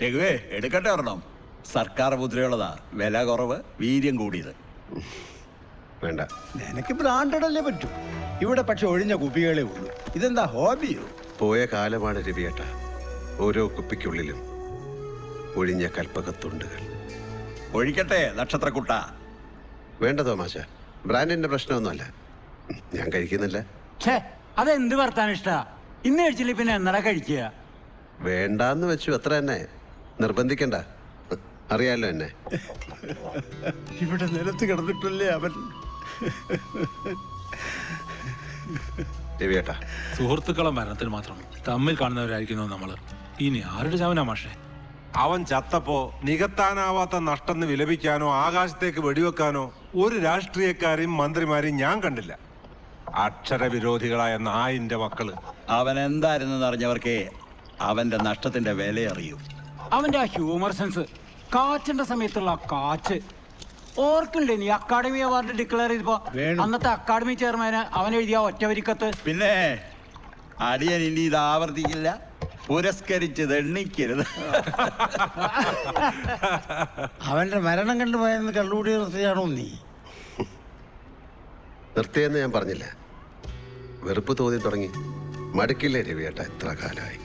രഘുവേ എടുക്കട്ടെ ഒരെണ്ണം. സർക്കാർ മുദ്രയുള്ളതാ, വില കുറവ്, വീര്യം കൂടിയത്. വേണ്ട, നിനക്ക് ബ്രാൻഡഡ് അല്ലേ പറ്റൂ. ഇവിടെ പക്ഷെ ഒഴിഞ്ഞ കുപ്പികളേ ഉള്ളൂ. ഇതെന്താ ഹോബിയോ? പോയ കാലമാണ് രവിയേട്ട. ഓരോ കുപ്പിക്കുള്ളിലും ഒഴിഞ്ഞ കൽപ്പകത്തുണ്ടുകൾ. ഒഴിക്കട്ടെ നക്ഷത്രക്കുട്ട. വേണ്ട തോമാശ, ബ്രാൻഡിന്റെ പ്രശ്നമൊന്നുമല്ല. ഞാൻ കഴിക്കുന്നില്ല. ഛേ, അതെന്ത് വർത്താനം ഇഷ്ടാ? ഇന്ന് കഴിച്ചില്ല പിന്നെ എന്നടാ കഴിക്കുക? വേണ്ടാന്ന് വെച്ചു, അത്ര തന്നെ. നിർബന്ധിക്കണ്ട, അറിയാലോ എന്നെ. ഇവിടെ നിലത്ത് കിടന്നിട്ടല്ലേ അവൻ. രവിയേട്ട, സുഹൃത്തുക്കളെ മരണത്തിൽ മാത്രം തമ്മിൽ കാണുന്നവരായിരിക്കുന്നു നമ്മള്. ഇനി ആരുടെ ചാവനാ മാഷേ? അവൻ ചത്തപ്പോ നികത്താനാവാത്ത നഷ്ടം വിലപിക്കാനോ ആകാശത്തേക്ക് വെടിവെക്കാനോ ഒരു രാഷ്ട്രീയക്കാരെയും മന്ത്രിമാരെയും ഞാൻ കണ്ടില്ല. അക്ഷരവിരോധികളായ നായിന്റെ മക്കള്. അവൻ എന്തായിരുന്നെന്ന് അറിഞ്ഞവർക്കേ അവന്റെ നഷ്ടത്തിന്റെ വില അറിയൂ. അവന്റെ ആ ഹ്യൂമർ സെൻസ്, കാച്ചിന്റെ സമയത്തുള്ള ആ കാച്ച് ഓർക്കില്ലേ? നീ അക്കാഡമി അവാർഡ് ഡിക്ലെയർ ചെയ്തപ്പോ അന്നത്തെ അക്കാഡമി ചെയർമാന് അവൻ എഴുതിയ ഒറ്റവരിക്കത്ത്. പിന്നെ അടിയൻ ഇനി ഇത് ആവർത്തിക്കില്ല, പുരസ്കരിച്ചത് എണ്ണിക്കരുത്. അവന്റെ മരണം കണ്ടുപോയെന്ന് കള്ളുകൂടി നിർത്തിയാണോ നീ? നിർത്തിയെന്ന് ഞാൻ പറഞ്ഞില്ല. വെറുപ്പ് തോന്നി തുടങ്ങി. മടുക്കില്ലേ രവിയേട്ട? എത്ര കാലമായി.